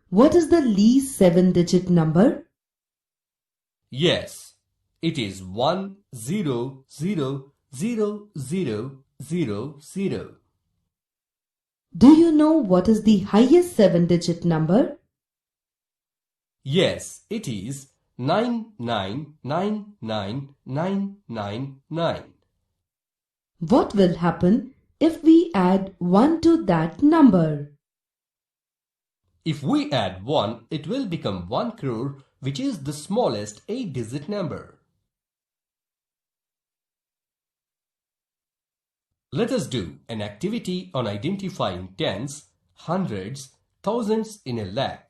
what is the least 7-digit number? Yes, it is 1000000. Do you know what is the highest 7-digit number? Yes, it is 9999999. What will happen if we add 1 to that number? If we add 1, it will become 1 crore, which is the smallest 8-digit number. Let us do an activity on identifying tens, hundreds, thousands in a lakh.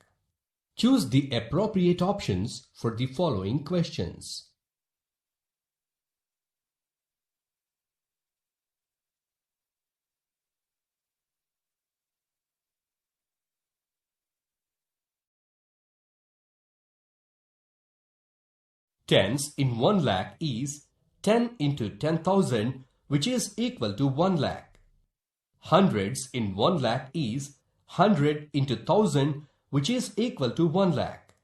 Choose the appropriate options for the following questions. Tens in 1 lakh is 10 into 10,000, which is equal to 1 lakh. Hundreds in 1 lakh is 100 into 1000, which is equal to 1 lakh.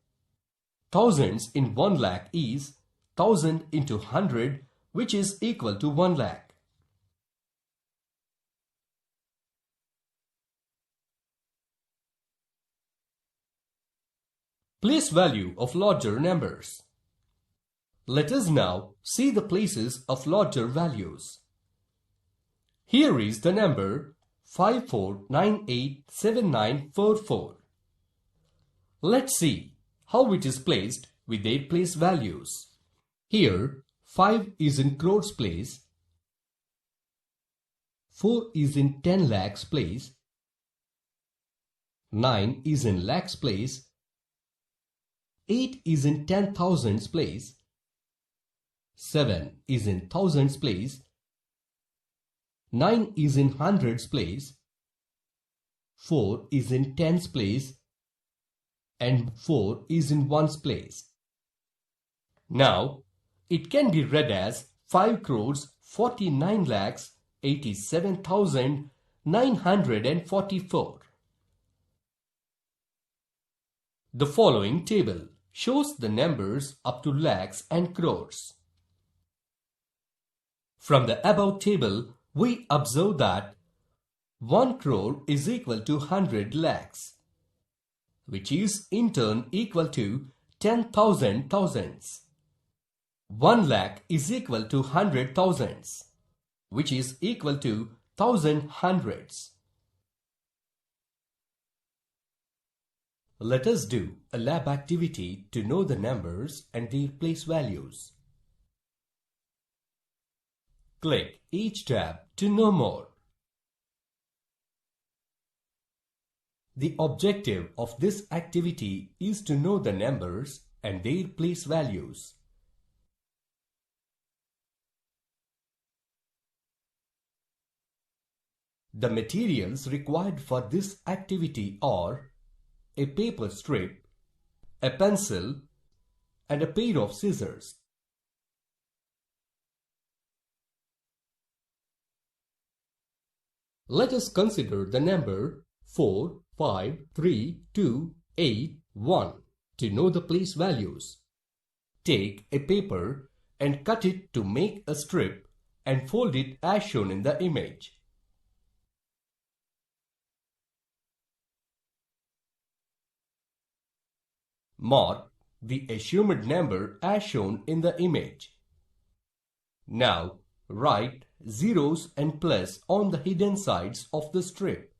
Thousands in 1 lakh is 1000 into 100, which is equal to 1 lakh. Place value of larger numbers. Let us now see the places of larger values. Here is the number 54987944. Let's see how it is placed with their place values. Here 5 is in crores place, 4 is in 10 lakhs place, 9 is in lakhs place, 8 is in 10,000s place, 7 is in thousands place, 9 is in hundreds place, 4 is in tens place, and 4 is in ones place. Now, it can be read as 5,49,87,944. The following table shows the numbers up to lakhs and crores. From the above table, we observe that 1 crore is equal to 100 lakhs, which is in turn equal to 10,000 thousands. 1 lakh is equal to 100 thousands, which is equal to 1000 hundreds. Let us do a lab activity to know the numbers and their place values. Click each tab to know more. The objective of this activity is to know the numbers and their place values. The materials required for this activity are a paper strip, a pencil, and a pair of scissors. Let us consider the number 45328 to know the place values. Take a paper and cut it to make a strip and fold it as shown in the image. Mark the assumed number as shown in the image. Now write zeros and plus on the hidden sides of the strip,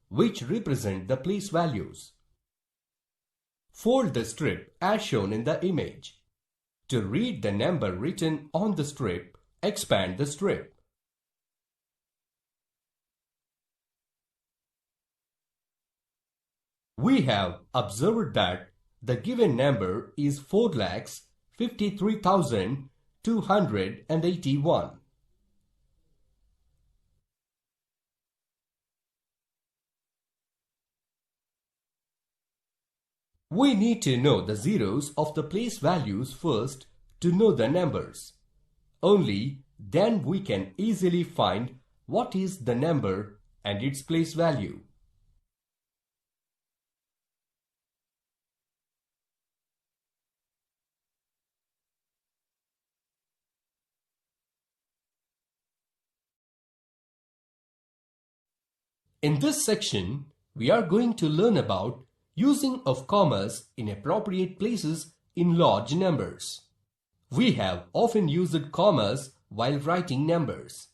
which represent the place values. Fold the strip as shown in the image. To read the number written on the strip, expand the strip. We have observed that the given number is 4,53,281. We need to know the zeros of the place values first to know the numbers. Only then we can easily find what is the number and its place value. In this section, we are going to learn about using of commas in appropriate places in large numbers. We have often used commas while writing numbers.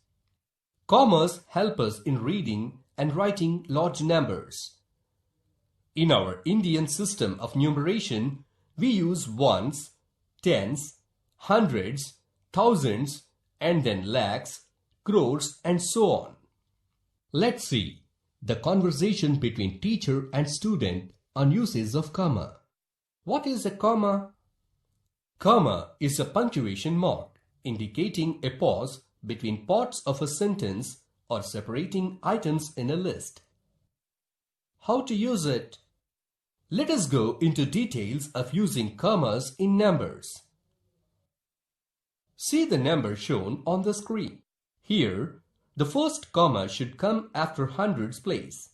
Commas help us in reading and writing large numbers. In our Indian system of numeration, we use ones, tens, hundreds, thousands, and then lakhs, crores, and so on. Let's see the conversation between teacher and student on usage of comma. What is a comma? Comma is a punctuation mark indicating a pause between parts of a sentence or separating items in a list. How to use it? Let us go into details of using commas in numbers. See the number shown on the screen. Here, the first comma should come after hundreds place.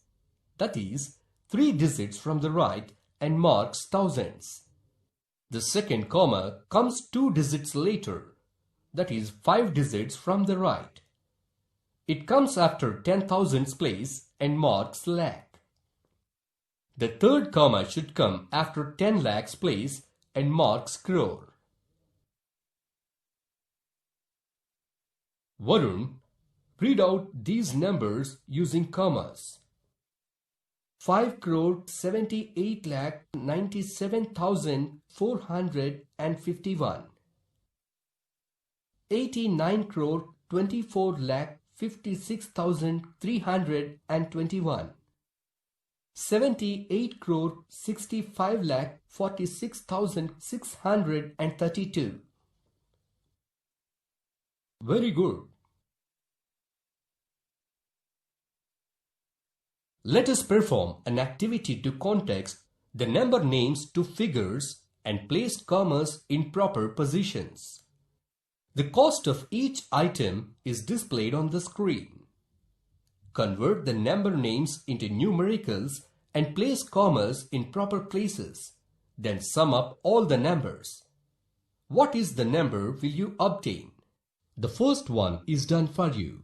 That is, 3 digits from the right and marks thousands. The second comma comes 2 digits later. That is 5 digits from the right. It comes after 10,000s place and marks lakh. The third comma should come after 10 lakhs place and marks crore. Varun, read out these numbers using commas. 5,78,97,451. 89,24,56,321. 78,65,46,632. Very good. Let us perform an activity to context the number names to figures and place commas in proper positions. The cost of each item is displayed on the screen. Convert the number names into numericals and place commas in proper places. Then sum up all the numbers. What is the number will you obtain? The first one is done for you.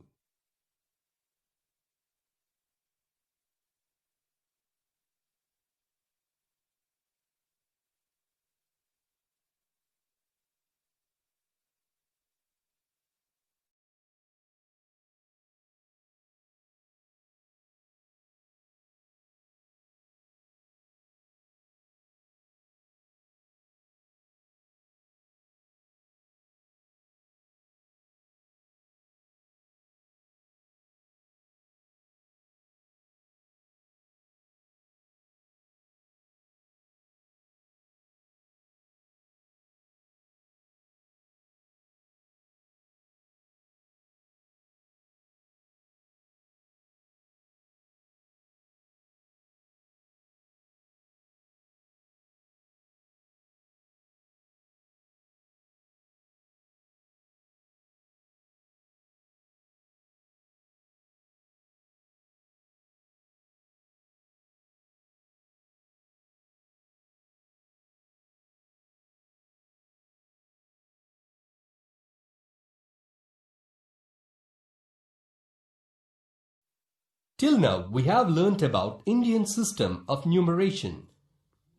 Till now, we have learnt about Indian system of numeration.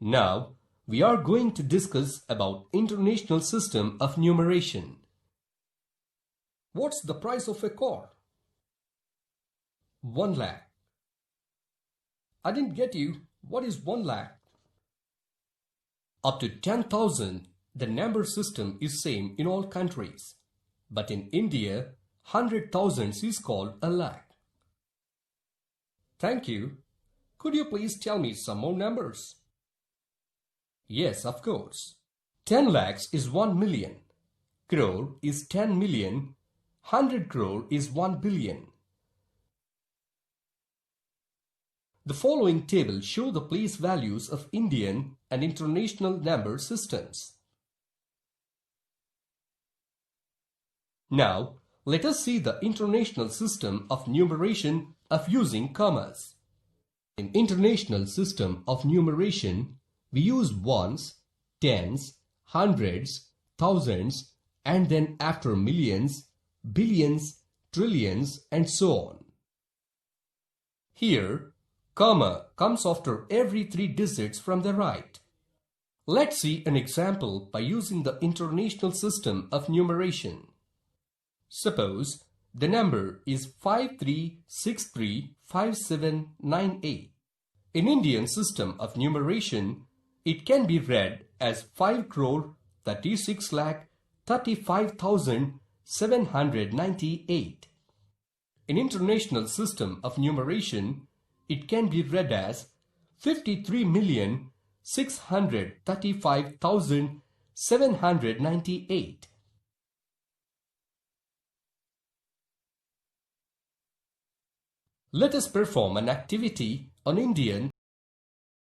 Now, we are going to discuss about international system of numeration. What's the price of a car? 1 lakh. I didn't get you. What is 1 lakh? Up to 10,000, the number system is same in all countries. But in India, 100,000 is called a lakh. Thank you. Could you please tell me some more numbers? Yes, of course. 10 lakhs is 1 million. Crore is 10 million. 100 crore is 1 billion. The following table show the place values of Indian and international number systems. Now, let us see the international system of numeration of using commas. In international system of numeration, we use ones, tens, hundreds, thousands, and then after millions, billions, trillions, and so on. Here, comma comes after every 3 digits from the right. Let's see an example by using the International System of Numeration. Suppose the number is 53635798. In Indian System of Numeration, it can be read as 5,36,35,798. In International System of Numeration, it can be read as 53,635,798. Let us perform an activity on Indian